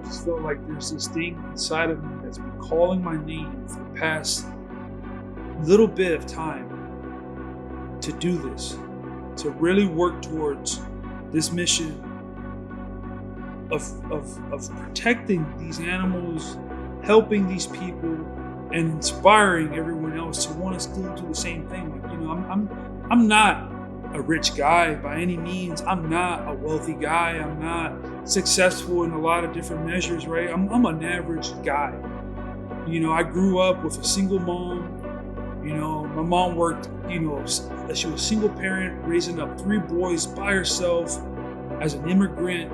just felt like there's this thing inside of me that's been calling my name for the past little bit of time to do this, to really work towards this mission of protecting these animals, helping these people, and inspiring everyone else to want to still do the same thing. Like, I'm not a rich guy by any means. I'm not a wealthy guy. I'm not successful in a lot of different measures, right? I'm an average guy. I grew up with a single mom. My mom worked, she was a single parent, raising up 3 boys by herself as an immigrant,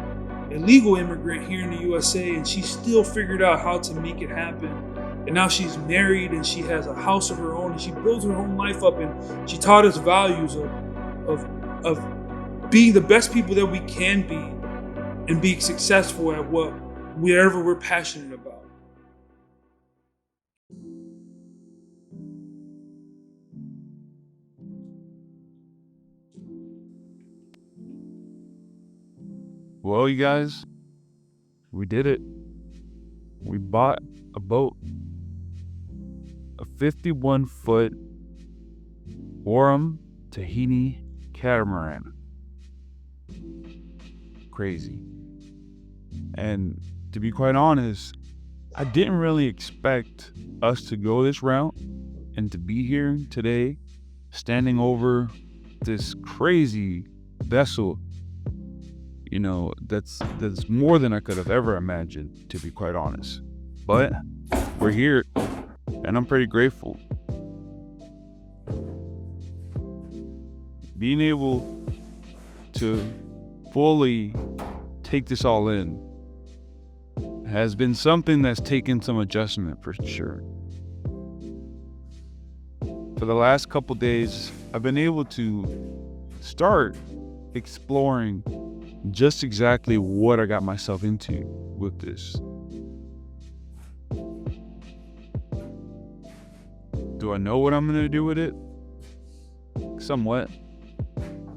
a legal immigrant here in the USA, and she still figured out how to make it happen. And now she's married and she has a house of her own and she builds her own life up, and she taught us values of being the best people that we can be and being successful at wherever we're passionate about. Well, you guys, we did it. We bought a boat, a 51-foot Orem Tahiti catamaran. Crazy. And to be quite honest, I didn't really expect us to go this route and to be here today, standing over this crazy vessel. That's more than I could have ever imagined, to be quite honest. But we're here, and I'm pretty grateful. Being able to fully take this all in has been something that's taken some adjustment for sure. For the last couple days, I've been able to start exploring just exactly what I got myself into with this. Do I know what I'm going to do with it? Somewhat.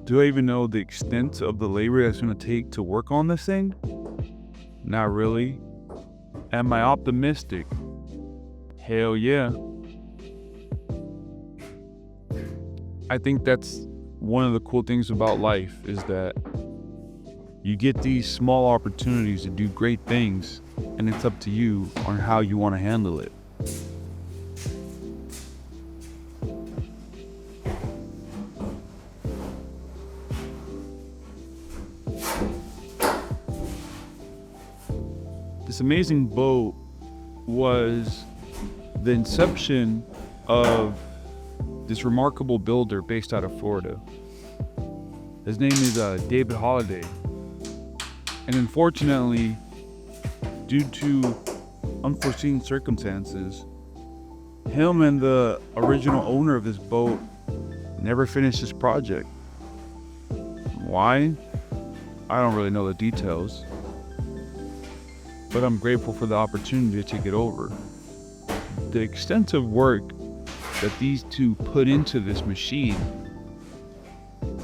Do I even know the extent of the labor that's going to take to work on this thing? Not really. Am I optimistic? Hell yeah. I think that's one of the cool things about life, is that you get these small opportunities to do great things, and it's up to you on how you want to handle it. This amazing boat was the inception of this remarkable builder based out of Florida. His name is David Holliday. And unfortunately, due to unforeseen circumstances, him and the original owner of this boat never finished this project. Why? I don't really know the details, but I'm grateful for the opportunity to take it over. The extensive work that these two put into this machine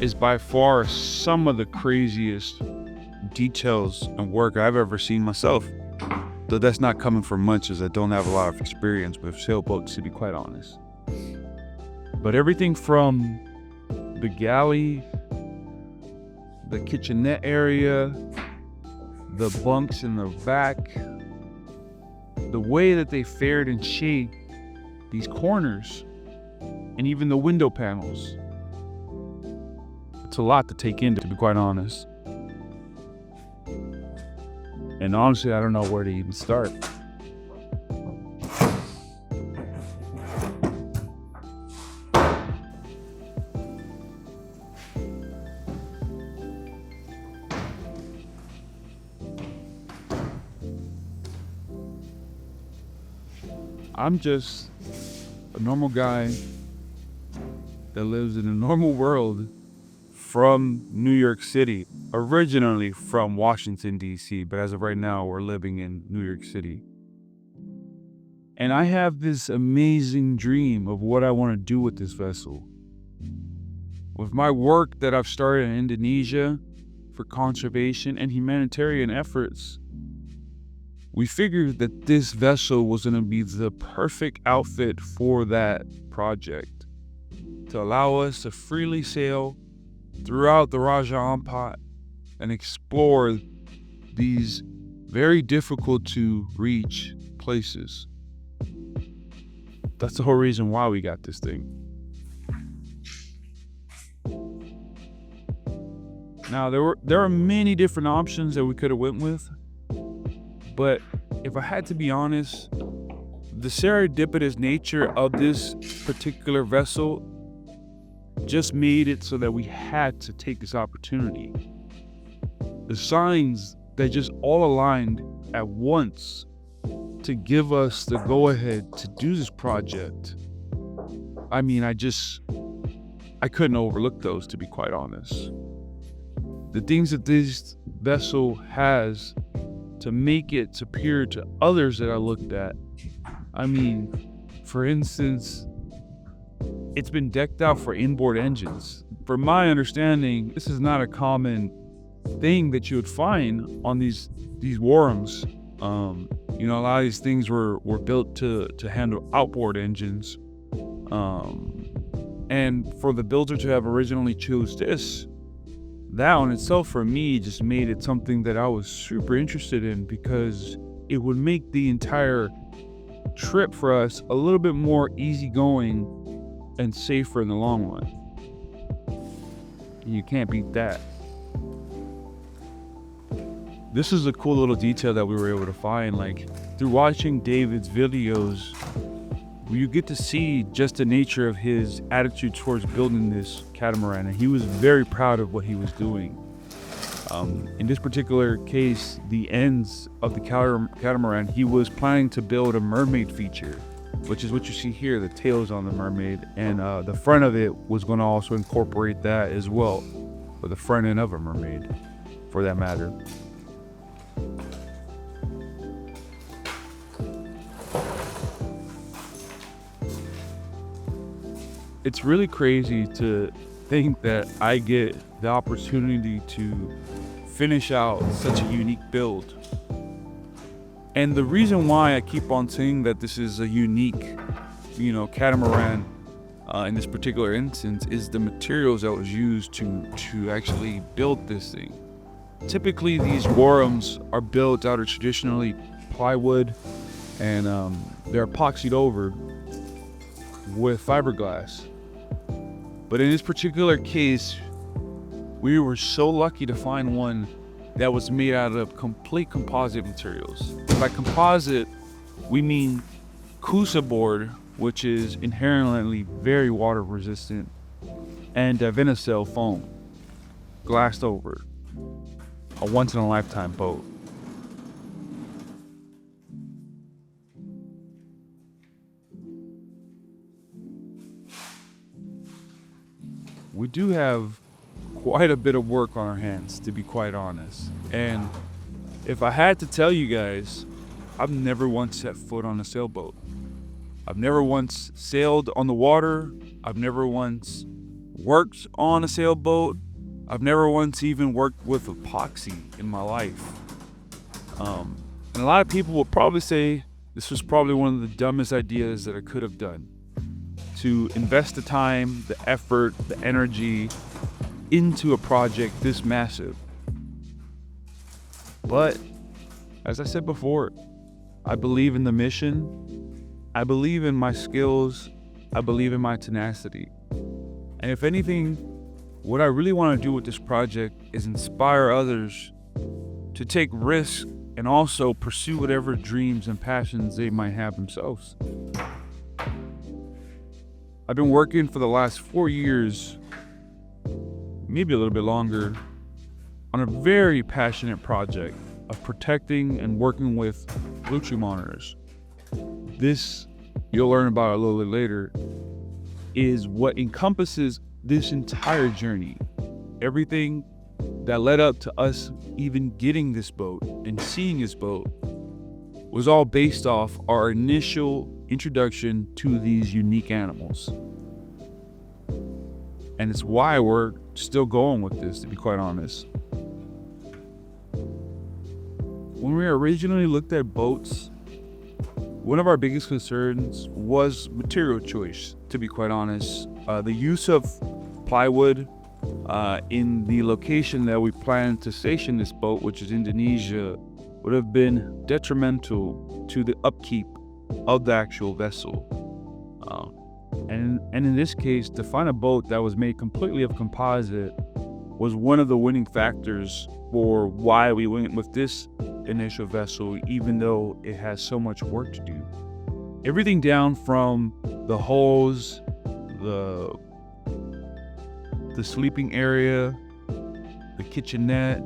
is by far some of the craziest details and work I've ever seen myself. Though that's not coming from much, as I don't have a lot of experience with sailboats, to be quite honest. But everything from the galley, the kitchenette area, the bunks in the back, the way that they fared and shaped these corners, and even the window panels. It's a lot to take in, to be quite honest. And honestly, I don't know where to even start. I'm just a normal guy that lives in a normal world from New York City, originally from Washington, D.C., but as of right now, we're living in New York City. And I have this amazing dream of what I want to do with this vessel. With my work that I've started in Indonesia for conservation and humanitarian efforts, we figured that this vessel was going to be the perfect outfit for that project, to allow us to freely sail throughout the Raja Ampat and explore these very difficult to reach places. That's the whole reason why we got this thing. Now, there are many different options that we could have went with, but if I had to be honest, the serendipitous nature of this particular vessel just made it so that we had to take this opportunity. The signs that just all aligned at once to give us the go-ahead to do this project. I mean, I couldn't overlook those, to be quite honest. The things that this vessel has to make it superior to others that I looked at. I mean, for instance, it's been decked out for inboard engines. From my understanding, this is not a common thing that you would find on these Warums. A lot of these things were built to handle outboard engines. And for the builder to have originally chose this, that on itself for me just made it something that I was super interested in, because it would make the entire trip for us a little bit more easygoing and safer in the long run. You can't beat that. This is a cool little detail that we were able to find. Like, through watching David's videos, you get to see just the nature of his attitude towards building this catamaran, and he was very proud of what he was doing. In this particular case, the ends of the catamaran, he was planning to build a mermaid feature, which is what you see here, the tails on the mermaid, and the front of it was going to also incorporate that as well, or the front end of a mermaid, for that matter. It's really crazy to think that I get the opportunity to finish out such a unique build. And the reason why I keep on saying that this is a unique, catamaran in this particular instance is the materials that was used to actually build this thing. Typically, these Warums are built out of traditionally plywood, and they're epoxied over with fiberglass. But in this particular case, we were so lucky to find one that was made out of complete composite materials. By composite, we mean Kusa board, which is inherently very water resistant, and Venocell foam, glassed over. A once in a lifetime boat. We do have quite a bit of work on our hands, to be quite honest. And if I had to tell you guys, I've never once set foot on a sailboat. I've never once sailed on the water. I've never once worked on a sailboat. I've never once even worked with epoxy in my life. And a lot of people will probably say this was probably one of the dumbest ideas that I could have done. To invest the time, the effort, the energy into a project this massive. But, as I said before, I believe in the mission. I believe in my skills. I believe in my tenacity. And if anything, what I really want to do with this project is inspire others to take risks and also pursue whatever dreams and passions they might have themselves. I've been working for the last 4 years, maybe a little bit longer, on a very passionate project of protecting and working with Blue Tree monitors. This, you'll learn about a little bit later, is what encompasses this entire journey. Everything that led up to us even getting this boat and seeing this boat was all based off our initial introduction to these unique animals. And it's why we're still going with this, to be quite honest. When we originally looked at boats, one of our biggest concerns was material choice, to be quite honest. The use of plywood in the location that we planned to station this boat, which is Indonesia, would have been detrimental to the upkeep of the actual vessel. And in this case, to find a boat that was made completely of composite was one of the winning factors for why we went with this initial vessel, even though it has so much work to do. Everything down from the hulls, the sleeping area, the kitchenette,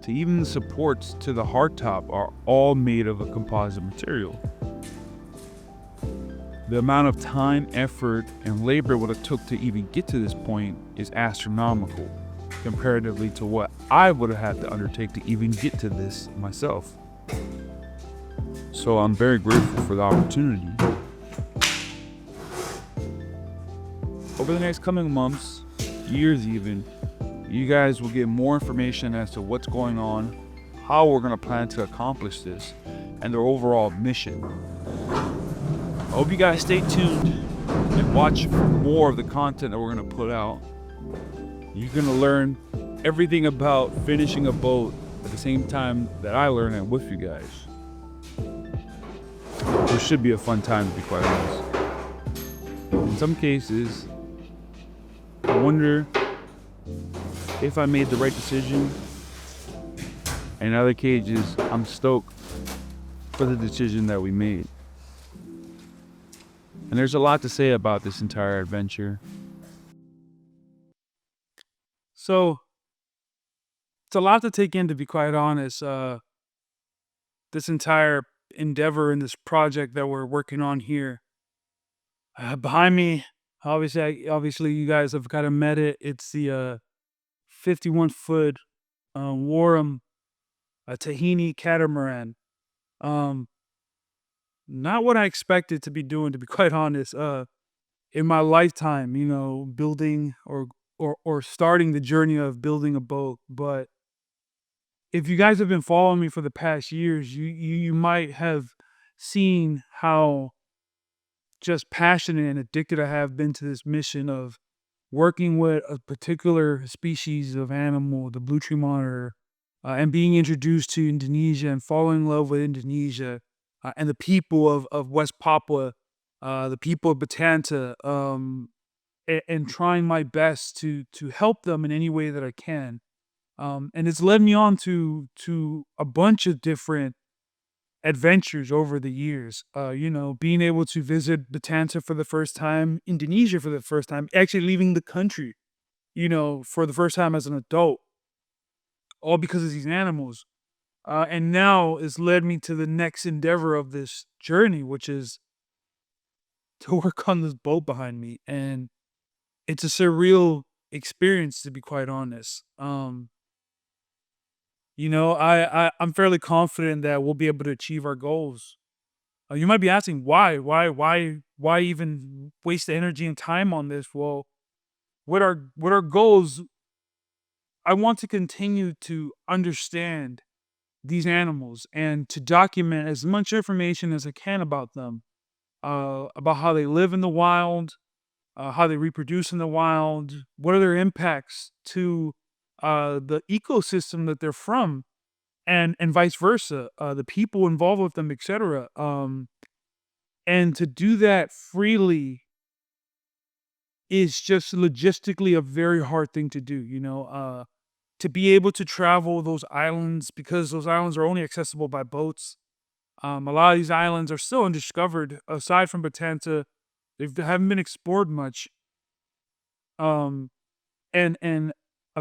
to even the supports to the hardtop are all made of a composite material. The amount of time, effort, and labor it would have took to even get to this point is astronomical comparatively to what I would have had to undertake to even get to this myself. So I'm very grateful for the opportunity. Over the next coming months, years even, you guys will get more information as to what's going on, how we're going to plan to accomplish this, and their overall mission. I hope you guys stay tuned and watch more of the content that we're going to put out. You're going to learn everything about finishing a boat at the same time that I learn it with you guys. It should be a fun time, to be quite honest. In some cases, I wonder if I made the right decision. In other cases, I'm stoked for the decision that we made. And there's a lot to say about this entire adventure. So it's a lot to take in, to be quite honest. This entire endeavor in this project that we're working on here. Behind me, obviously, you guys have kind of met it. It's the 51-foot Warham Tahini catamaran. Not what I expected to be doing, to be quite honest. In my lifetime, building or starting the journey of building a boat. But if you guys have been following me for the past years, you might have seen how just passionate and addicted I have been to this mission of working with a particular species of animal, the blue tree monitor, and being introduced to Indonesia and falling in love with Indonesia and the people of West Papua, the people of Batanta, and trying my best to help them in any way that I can. And it's led me on to a bunch of different adventures over the years. Being able to visit Batanta for the first time, Indonesia for the first time, actually leaving the country, for the first time as an adult, all because of these animals. And now it's led me to the next endeavor of this journey, which is to work on this boat behind me. And it's a surreal experience, to be quite honest. I'm fairly confident that we'll be able to achieve our goals. You might be asking why even waste the energy and time on this? Well, what our goals? I want to continue to understand these animals and to document as much information as I can about them, about how they live in the wild, how they reproduce in the wild, what are their impacts to the ecosystem that they're from, and vice versa, the people involved with them, etc. And to do that freely is just logistically a very hard thing to do. To be able to travel those islands, because those islands are only accessible by boats. A lot of these islands are still undiscovered. Aside from Batanta, they haven't been explored much. And a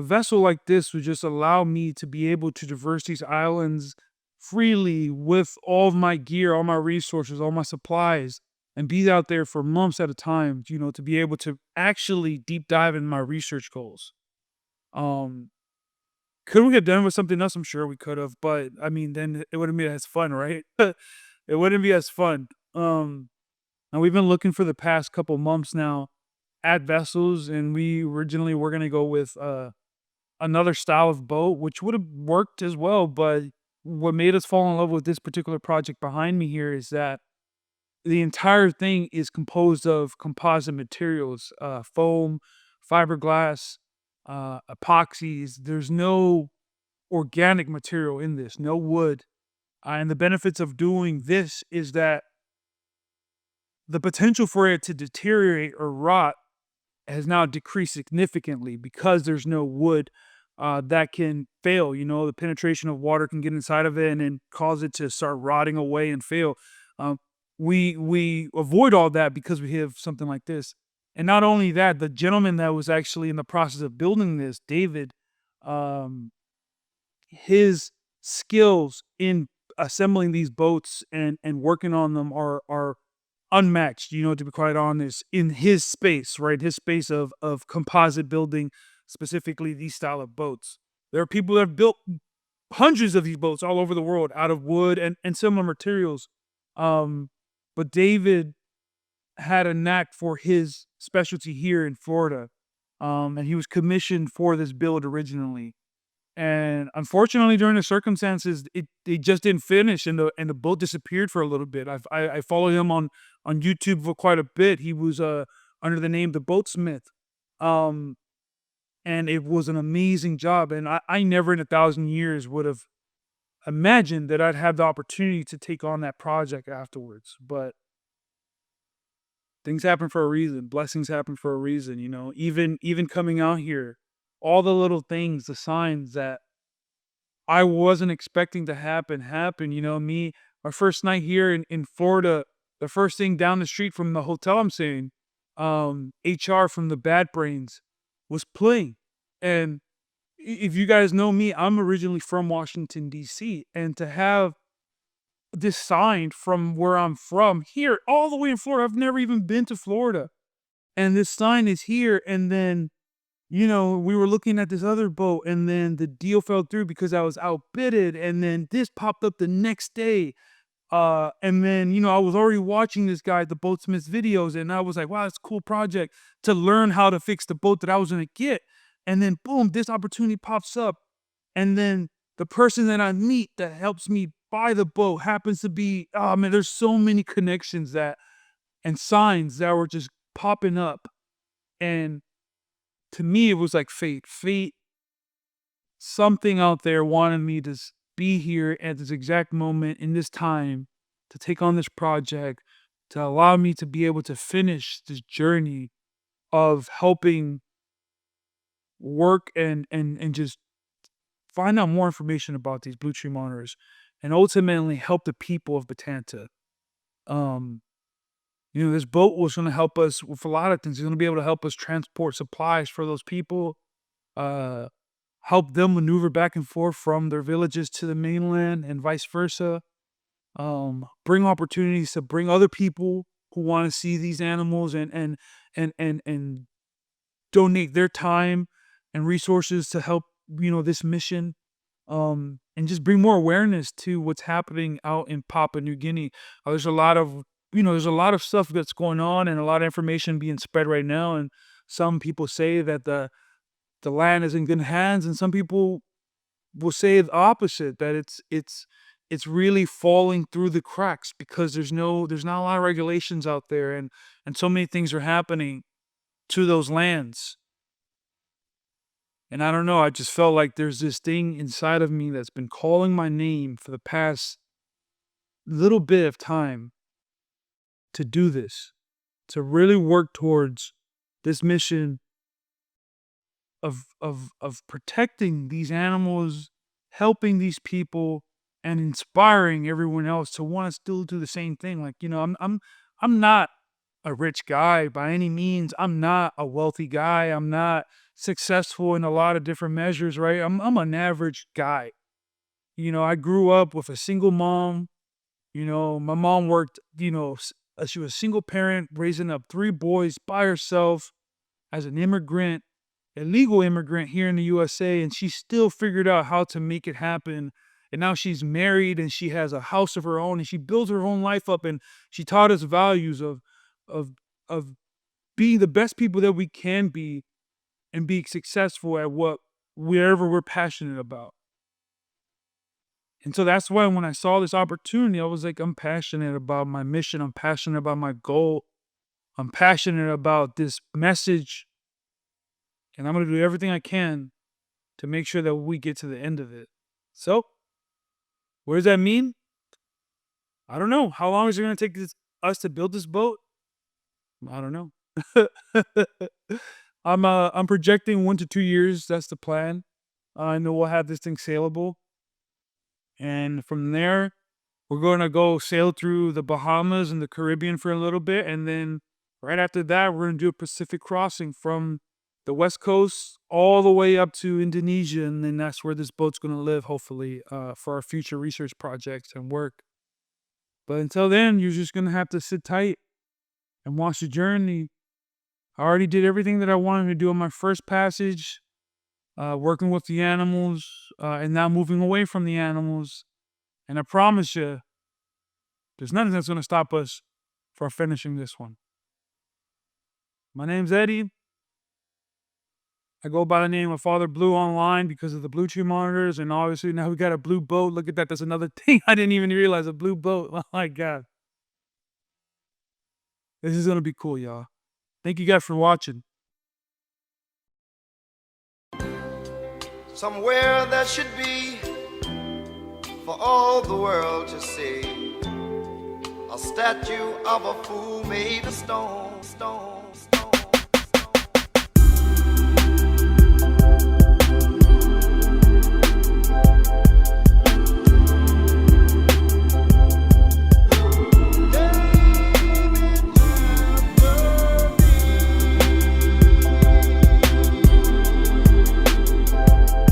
vessel like this would just allow me to be able to traverse these islands freely with all of my gear, all my resources, all my supplies, and be out there for months at a time, to be able to actually deep dive in my research goals. Could we have done with something else? I'm sure we could have, but I mean, then it wouldn't be as fun, right? It wouldn't be as fun. And we've been looking for the past couple months now at vessels, and we originally were gonna go with another style of boat, which would have worked as well, but what made us fall in love with this particular project behind me here is that the entire thing is composed of composite materials, foam, fiberglass, epoxies. There's no organic material in this, no wood. And the benefits of doing this is that the potential for it to deteriorate or rot has now decreased significantly because there's no wood that can fail. You know, the penetration of water can get inside of it and then cause it to start rotting away and fail. Um, we avoid all that because we have something like this. And not only that, the gentleman that was actually in the process of building this, David, um, his skills in assembling these boats and working on them are unmatched, you know, to be quite honest, in his space, right? His space of composite building, specifically these style of boats. There are people that have built hundreds of these boats all over the world out of wood and similar materials. Um, but David had a knack for his specialty here in Florida. And he was commissioned for this build originally. And unfortunately, during the circumstances, it just didn't finish, and the boat disappeared for a little bit. I follow him on YouTube for quite a bit. He was under the name the Boatsmith, um, and it was an amazing job. And I never in 1,000 years would have imagined that I'd have the opportunity to take on that project afterwards. But things happen for a reason. Blessings happen for a reason. You know, even coming out here, all the little things, the signs that I wasn't expecting to happen. You know, my first night here in Florida, the first thing down the street from the hotel I'm staying, HR from the Bad Brains was playing. And if you guys know me, I'm originally from Washington, D.C. And to have this sign from where I'm from here, all the way in Florida, I've never even been to Florida. And this sign is here. And then, you know, we were looking at this other boat, and then the deal fell through because I was outbidded, and then this popped up the next day. And then, you know, I was already watching this guy, the Boatsmith's videos, and I was like, wow, it's a cool project to learn how to fix the boat that I was gonna get. And then boom, this opportunity pops up. And then the person that I meet that helps me buy the boat happens to be, oh man, there's so many connections that and signs that were just popping up. And to me, it was like fate. Fate, something out there wanted me to be here at this exact moment in this time to take on this project, to allow me to be able to finish this journey of helping work and just find out more information about these blue tree monitors and ultimately help the people of Batanta. Um, you know, this boat was going to help us with a lot of things. It's going to be able to help us transport supplies for those people, uh, help them maneuver back and forth from their villages to the mainland and vice versa. Bring opportunities to bring other people who want to see these animals and donate their time and resources to help, you know, this mission. And just bring more awareness to what's happening out in Papua New Guinea. There's a lot of, you know, there's a lot of stuff that's going on and a lot of information being spread right now. And some people say that the land is in good hands, and some people will say the opposite, that it's really falling through the cracks because there's not a lot of regulations out there, and so many things are happening to those lands. And I don't know, I just felt like there's this thing inside of me that's been calling my name for the past little bit of time to do this, to really work towards this mission of protecting these animals, helping these people, and inspiring everyone else to want to still do the same thing. Like, you know, I'm not a rich guy by any means. I'm not a wealthy guy. I'm not successful in a lot of different measures, right? I'm an average guy. You know, I grew up with a single mom. You know, my mom worked, you know, she was a single parent raising up three boys by herself as an immigrant, a legal immigrant here in the USA, and she still figured out how to make it happen. And now she's married and she has a house of her own and she builds her own life up, and she taught us values of of being the best people that we can be and being successful at wherever we're passionate about. And so that's why when I saw this opportunity, I was like, I'm passionate about my mission. I'm passionate about my goal. I'm passionate about this message. And I'm going to do everything I can to make sure that we get to the end of it. So, what does that mean? I don't know. How long is it going to take us to build this boat? I don't know. I'm projecting 1 to 2 years. That's the plan. I know we'll have this thing sailable. And from there, we're going to go sail through the Bahamas and the Caribbean for a little bit. And then right after that, we're going to do a Pacific crossing from the West Coast all the way up to Indonesia. And then that's where this boat's going to live, hopefully, for our future research projects and work. But until then, you're just going to have to sit tight and watch the journey. I already did everything that I wanted to do on my first passage, working with the animals, and now moving away from the animals. And I promise you, there's nothing that's going to stop us from finishing this one. My name's Eddie. I go by the name of Father Blue online because of the Blue Tree monitors, and obviously now we got a blue boat. Look at that. That's another thing I didn't even realize, a blue boat. Oh my God. This is going to be cool, y'all. Thank you guys for watching. Somewhere there should be, for all the world to see, a statue of a fool made of stone.